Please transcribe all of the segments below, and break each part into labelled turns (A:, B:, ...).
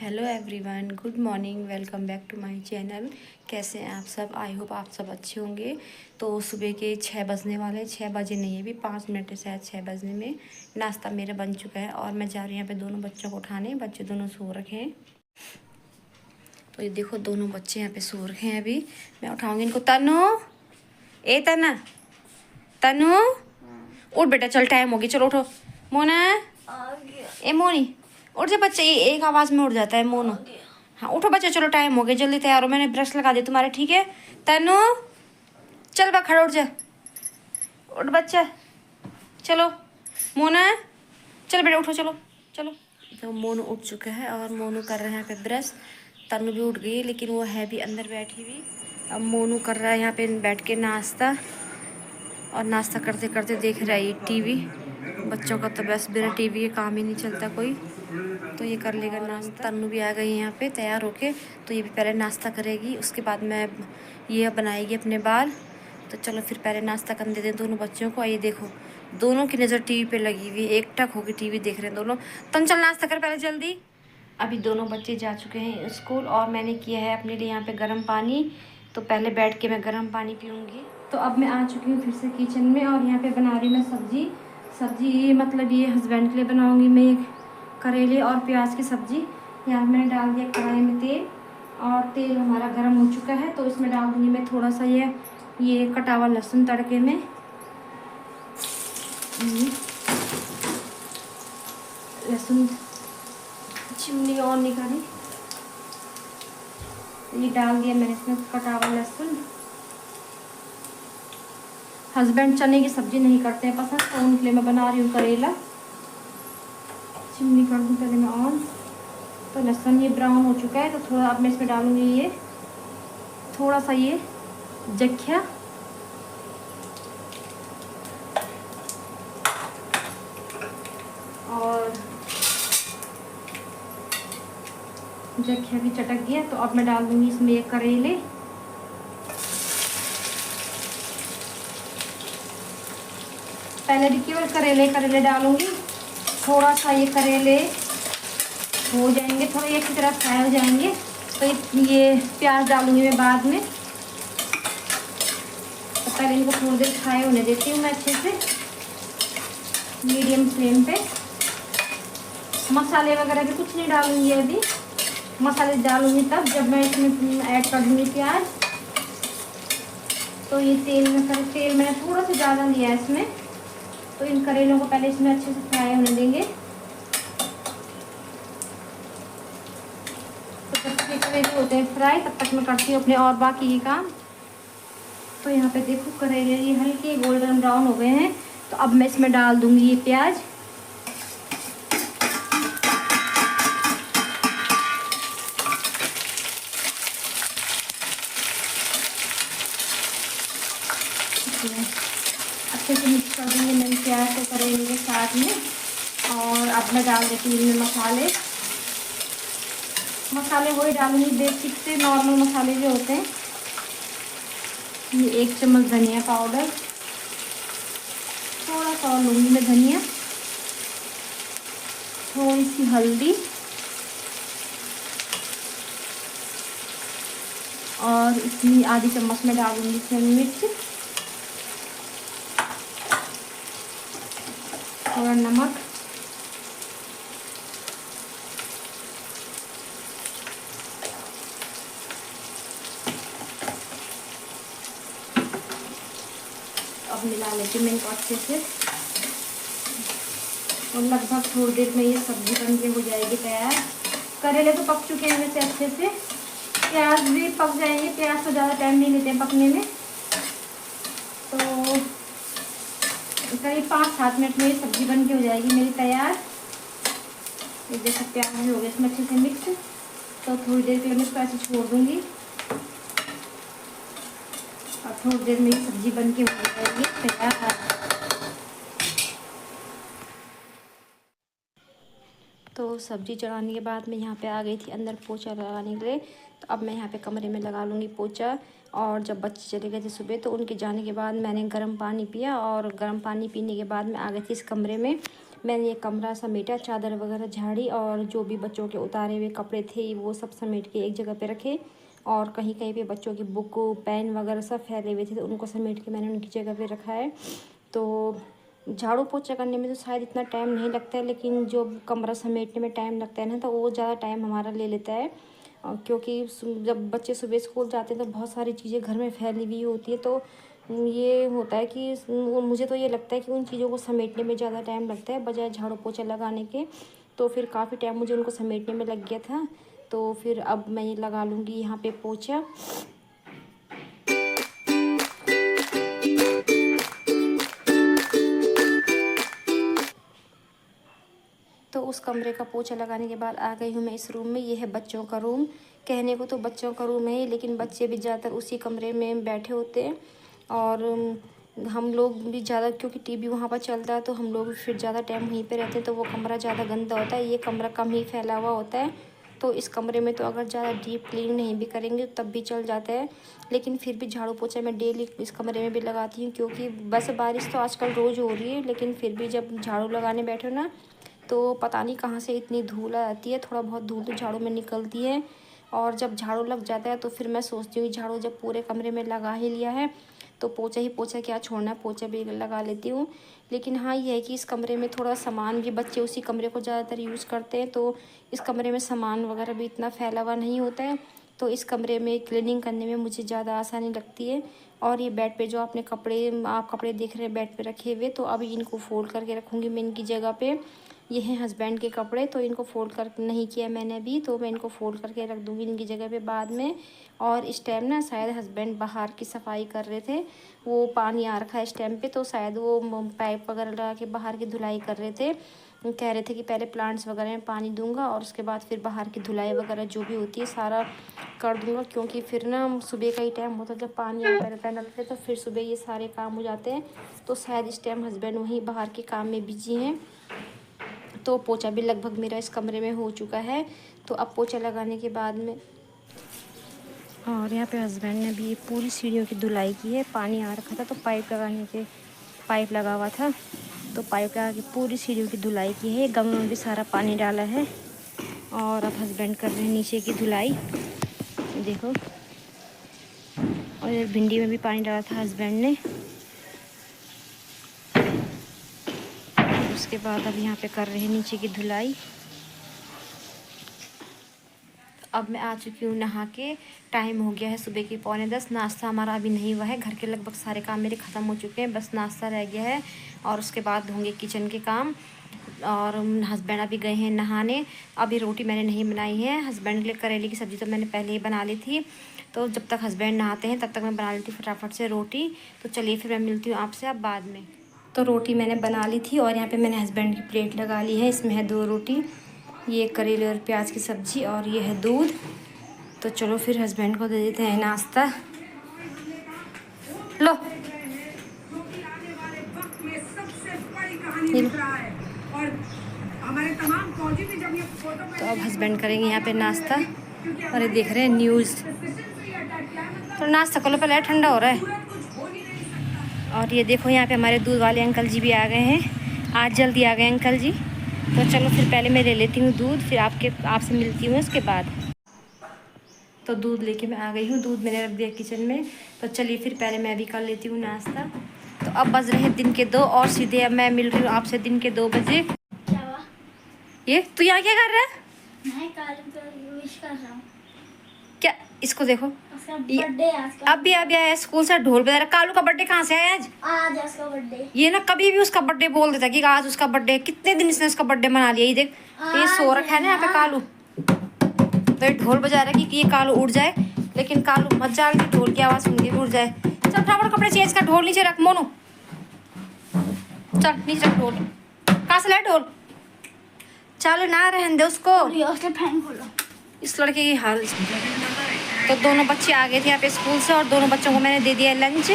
A: Hello everyone, good morning. Welcome back to my channel. कैसे हैं आप सब? आई होप आप सब अच्छे होंगे। तो सुबह के 6 बजने वाले, 6 बजे नहीं है, अभी 5 मिनट है शायद 6 बजने में। नाश्ता मेरा बन चुका है और मैं जा रही हूँ यहाँ पे दोनों बच्चों को उठाने। बच्चे दोनों सो रखे हैं। तो ये देखो, दोनों बच्चे यहाँ पे सो रखे हैं। अभी मैं उठाऊँगी इनको। तनु, ए तना, तनु उठ बेटा, चल टाइम हो गया, चलो उठो। मोना, ए मोनी उठ जा बच्चे, एक आवाज़ में उठ जाता है मोनो। हाँ उठो बच्चे, चलो टाइम हो गया, जल्दी तैयार हो। मैंने ब्रश लगा दिया तुम्हारे, ठीक है। तनु चल बा, खड़ा उठ जा, उठ बच्चा, चलो। मोना चल बेटा उठो, चलो चलो। तो मोनू उठ चुका है और मोनू कर रहे हैं यहाँ पे ब्रश। तनु भी उठ गई, लेकिन वो है भी अंदर बैठी हुई। अब मोनू कर रहा है यहाँ पे बैठ के नाश्ता, और नाश्ता करते करते देख रहा है ये टीवी। बच्चों का तो बस बिना टीवी के काम ही नहीं चलता कोई। तो ये कर लेगा नाश्ता। तन्नू भी आ गई यहाँ पे तैयार होके, तो ये भी पहले नाश्ता करेगी, उसके बाद मैं ये बनाएगी अपने बाल। तो चलो फिर पहले नाश्ता करने देते हैं दोनों बच्चों को। ये देखो, दोनों की नज़र टीवी पे लगी हुई है, एकटक होकर टीवी देख रहे हैं दोनों। तुम चल नाश्ता कर पहले जल्दी। अभी दोनों बच्चे जा चुके हैं स्कूल और मैंने किया है अपने लिए यहाँ पे गर्म पानी। तो पहले बैठ के मैं गर्म पानी पीऊँगी। तो अब मैं आ चुकी हूँ फिर से किचन में और यहाँ पे बना रही हूँ मैं सब्जी मतलब ये हस्बैंड के लिए बनाऊँगी मैं करेले और प्याज की सब्ज़ी। यहाँ मैंने डाल दिया कढ़ाई में तेल, और तेल हमारा गर्म हो चुका है। तो इसमें डाल दूँगी मैं थोड़ा सा ये कटा हुआ लहसुन तड़के में। लहसुन चिमनी और निकाली, ये डाल दिया मैंने इसमें कटा हुआ लहसुन। हस्बैंड चने की सब्ज़ी नहीं करते हैं पसंद, तो उनके लिए मैं बना रही हूँ करेला। चिमनी कर दूँ पहले मैं ऑन। तो लहसुन ये ब्राउन हो चुका है, तो थोड़ा अब मैं इसमें डालूँगी ये थोड़ा सा ये जख्या, और जख्या भी चटक गया। तो अब मैं डाल दूँगी इसमें ये करेले। पहले भी केवल करेले डालूँगी। थोड़ा सा ये करेले हो जाएंगे, थोड़े एक की तरह फ्राई हो जाएंगे, तो ये प्याज डालूँगी मैं बाद में। तो पहले इनको थोड़ी देर फ्राई होने देती हूँ मैं अच्छे से, मीडियम फ्लेम पे। मसाले वगैरह भी कुछ नहीं डालूँगी अभी, मसाले डालूँगी तब जब मैं इसमें ऐड कर दूँगी प्याज। तो ये तेल मैंने थोड़ा सा ज़्यादा लिया है इसमें। तो इन करेलों को पहले इसमें अच्छे से फ्राई होने देंगे। तो जब तक ये करेले होते हैं फ्राई, तब तक मैं करती हूँ अपने और बाकी ये काम। तो यहाँ पे देखो करेले ये हल्के गोल्डन ब्राउन हो गए हैं। तो अब मैं इसमें डाल दूँगी ये प्याज। अच्छे से मिक्स कर दूँगी मैं प्याज को करेले के साथ में। और अब मैं डाल देती हूँ इनमें मसाले वही डालूँगी बेसिक से नॉर्मल मसाले जो होते हैं। ये 1 चम्मच धनिया पाउडर, थोड़ा सा और लूँगी मैं धनिया, थोड़ी सी हल्दी, और इतनी आधी चम्मच में डालूँगी इसमें मिर्च, थोड़ा नमक, अब मिला लेती हूँ मैं इनको अच्छे से। और लगभग थोड़ी देर में ये सब्जी बन के हो जाएगी तैयार। करेले तो पक चुके हैं वैसे अच्छे से, प्याज भी पक जाएंगे। प्याज तो ज़्यादा टाइम नहीं लेते हैं पकने में। तो करीब 5-7 मिनट में ये सब्जी बन के हो जाएगी मेरी तैयार। ये जैसा प्याज हो गया इसमें अच्छे से मिक्स। तो थोड़ी देर के लिए मैं इसको ऐसे छोड़ दूँगी, और थोड़ी देर में ये सब्जी बन के हो जाएगी तैयार। तो सब्ज़ी चढ़ाने के बाद मैं यहाँ पे आ गई थी अंदर पोछा लगाने के लिए। तो अब मैं यहाँ पे कमरे में लगा लूँगी पोछा। और जब बच्चे चले गए थे सुबह तो उनके जाने के बाद मैंने गर्म पानी पिया, और गर्म पानी पीने के बाद मैं आ गई थी इस कमरे में। मैंने ये कमरा समेटा, चादर वगैरह झाड़ी, और जो भी बच्चों के उतारे हुए कपड़े थे वो सब समेट के एक जगह पे रखे, और कहीं कहीं पे बच्चों की बुक पेन वगैरह सब फैले हुए थे तो उनको समेट के मैंने उनकी जगह पे रखा है। तो झाड़ू पोछा करने में तो शायद इतना टाइम नहीं लगता है, लेकिन जो कमरा समेटने में टाइम लगता है ना, तो वो ज़्यादा टाइम हमारा ले लेता है। क्योंकि जब बच्चे सुबह स्कूल जाते हैं तो बहुत सारी चीज़ें घर में फैली हुई होती है, तो ये होता है कि मुझे तो ये लगता है कि उन चीज़ों को समेटने में ज़्यादा टाइम लगता है बजाय झाड़ू पोछा लगाने के। तो फिर काफ़ी टाइम मुझे उनको समेटने में लग गया था। तो फिर अब मैं ये लगा लूँगी यहाँ पे पोछा। तो उस कमरे का पोछा लगाने के बाद आ गई हूँ मैं इस रूम में। ये है बच्चों का रूम। कहने को तो बच्चों का रूम है, लेकिन बच्चे भी ज़्यादातर उसी कमरे में बैठे होते हैं, और हम लोग भी ज़्यादा, क्योंकि टीवी वहाँ पर चलता है तो हम लोग फिर ज़्यादा टाइम वहीं पे रहते हैं, तो वो कमरा ज़्यादा गंदा होता है। ये कमरा कम ही फैला हुआ होता है, तो इस कमरे में तो अगर ज़्यादा डीप क्लीन नहीं भी करेंगे तब भी चल जाता है। लेकिन फिर भी झाड़ू पोछा मैं डेली इस कमरे में भी लगाती हूँ, क्योंकि वैसे बारिश तो आजकल रोज़ हो रही है, लेकिन फिर भी जब झाड़ू लगाने बैठो ना तो पता नहीं कहाँ से इतनी धूल आती है। थोड़ा बहुत धूल तो झाड़ू में निकलती है, और जब झाड़ू लग जाता है तो फिर मैं सोचती हूँ झाड़ू जब पूरे कमरे में लगा ही लिया है तो पोछा ही पोछा क्या छोड़ना, पोछा भी लगा लेती हूँ। लेकिन हाँ, ये है कि इस कमरे में थोड़ा सामान भी, बच्चे उसी कमरे को ज़्यादातर यूज़ करते हैं, तो इस कमरे में सामान वगैरह भी इतना फैला हुआ नहीं होता है, तो इस कमरे में क्लीनिंग करने में मुझे ज़्यादा आसानी लगती है। और ये बेड पे जो आप कपड़े देख रहे हैं बेड पे रखे हुए, तो अभी इनको फोल्ड करके रखूँगी मैं इनकी जगह पे। ये हैं हस्बैंड के कपड़े, तो इनको फोल्ड कर नहीं किया मैंने अभी, तो मैं इनको फोल्ड करके रख दूँगी इनकी जगह पे बाद में। और इस टाइम ना शायद हस्बैंड बाहर की सफाई कर रहे थे, वो पानी आ रखा है इस टाइम पे, तो शायद वो पाइप वगैरह लगा के बाहर की धुलाई कर रहे थे। कह रहे थे कि पहले प्लांट्स वगैरह में पानी दूंगा और उसके बाद फिर बाहर की धुलाई वगैरह जो भी होती है सारा कर दूंगा, क्योंकि फिर ना सुबह का ही टाइम होता है जब पानी आता है नल पे, तो फिर सुबह ये सारे काम हो जाते हैं। तो शायद इस टाइम हस्बैंड वहीं बाहर के काम में बिजी हैं। तो पोछा भी लगभग मेरा इस कमरे में हो चुका है। तो अब पोछा लगाने के बाद में, और यहाँ पे हस्बैंड ने भी पूरी सीढ़ियों की धुलाई की है। पानी आ रखा था तो पाइप लगा हुआ था, तो पाइप लगा के पूरी सीढ़ियों की धुलाई की है। गमलों में भी सारा पानी डाला है, और अब हस्बैंड कर रहे हैं नीचे की धुलाई, देखो। और इधर भिंडी में भी पानी डाला था हस्बैंड ने। उसके बाद अब यहाँ पे कर रहे हैं नीचे की धुलाई। अब मैं आ चुकी हूँ नहा के। टाइम हो गया है सुबह की 9:45। नाश्ता हमारा अभी नहीं हुआ है, घर के लगभग सारे काम मेरे ख़त्म हो चुके हैं, बस नाश्ता रह गया है, और उसके बाद होंगे किचन के काम। और हस्बैंड अभी गए हैं नहाने। अभी रोटी मैंने नहीं बनाई है, हस्बैंड के लिए करेले की सब्ज़ी तो मैंने पहले ही बना ली थी, तो जब तक हस्बैंड नहाते हैं तब तक मैं बना लेती हूँ फटाफट से रोटी। तो चलिए फिर मैं मिलती हूँ आपसे अब बाद में। तो रोटी मैंने बना ली थी, और यहाँ पे मैंने हस्बैंड की प्लेट लगा ली है, इसमें है 2 रोटी, ये करेले और प्याज की सब्ज़ी, और ये है दूध। तो चलो फिर हस्बैंड को दे देते हैं नाश्ता। लो तो अब हस्बैंड करेंगे यहाँ पे नाश्ता, और ये देख रहे हैं न्यूज़। तो नाश्ता कर लो पहले, ठंडा हो रहा है। और ये देखो यहाँ पे हमारे दूध वाले अंकल जी भी आ गए हैं, आज जल्दी आ गए अंकल जी। तो चलो फिर पहले मैं ले लेती हूँ दूध, फिर आपसे मिलती हूँ उसके बाद। तो दूध लेके मैं आ गई हूँ, दूध मैंने रख दिया किचन में। तो चलिए फिर पहले मैं भी कर लेती हूँ नाश्ता। तो अब बज रहे हैं दिन के 2, और सीधे अब मैं मिल रही हूँ आपसे दिन के 2 बजे।
B: क्या हुआ?
A: ये तू यहाँ क्या कर रहा है?
B: मैं कालू को विश कर रहा हूँ।
A: क्या? इसको देखो,
B: उसका बर्थडे आज का।
A: अभी आया स्कूल से ढोल बजा रहा। कालू का बर्थडे कहाँ से आया आज?
B: आज उसका बर्थडे।
A: ये ना कभी भी उसका बर्थडे बोल देता कि आज उसका बर्थडे। कितने दिन इसने उसका बर्थडे मना लिया। ये देख, ये सो रखा है ना यहाँ पे कालू, तो ये ढोल बजा रहा है कि ये कालू उठ जाए, लेकिन कालू मत जाल की ढोल की आवाज़ सुन के उठ जाए। चल फटाफट कपड़े चेंज कर, ढोल नीचे रख मोनू, चल नीचे रख ढोल। कहाँ से लाए ढोल? चलो ना रहने दे उसको,
B: फैन खोलो।
A: इस लड़के की हाल। तो दोनों बच्चे आ गए थे यहाँ पे स्कूल से, और दोनों बच्चों को मैंने दे दिया लंच,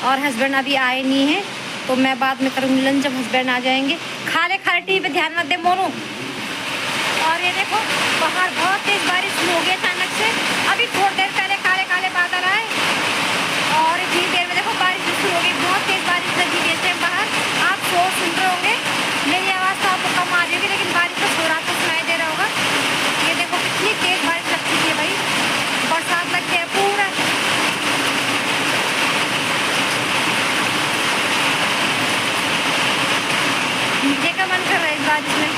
A: और हस्बैंड अभी आए नहीं हैं, तो मैं बाद में करूँगी लंच जब हस्बैंड आ जाएंगे। खा ले टीवी पे ध्यान मत दे मोनू। और ये देखो बाहर बहुत तेज बारिश शुरू हो गई अचानक से, अभी थोड़ी देर पहले काले काले बादल आए गई, बहुत तेज़ बारिश लगी हुई है इस टाइम बाहर। आप शोर सुन रहे होंगे, मेरी आवाज़ तो आपको कम आ रही होगी, लेकिन बारिश का शोर आपको सुनाई दे रहा होगा। ये देखो कितनी तेज़ बारिश लग चुकी है भाई, बरसात लग गया पूरा। नीचे का मन कर रहा है इस बारिश में।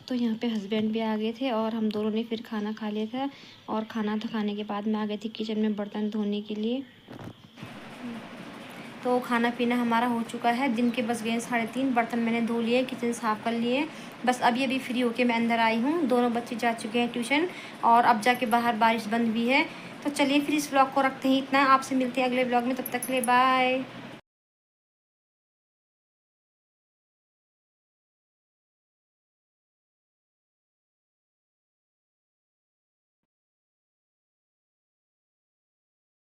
A: तो यहाँ पे हस्बैंड भी आ गए थे और हम दोनों ने फिर खाना खा लिया था। और खाना तो खाने के बाद मैं आ गई थी किचन में बर्तन धोने के लिए। तो खाना पीना हमारा हो चुका है, दिन के बस गए 3:30, बर्तन मैंने धो लिए, किचन साफ़ कर लिए। बस अभी फ्री होके मैं अंदर आई हूँ। दोनों बच्चे जा चुके हैं ट्यूशन और अब जाके बाहर बारिश बंद भी है। तो चलिए फिर इस व्लॉग को रखते हैं इतना, आपसे मिलते हैं अगले व्लॉग में, तब तक के लिए बाय।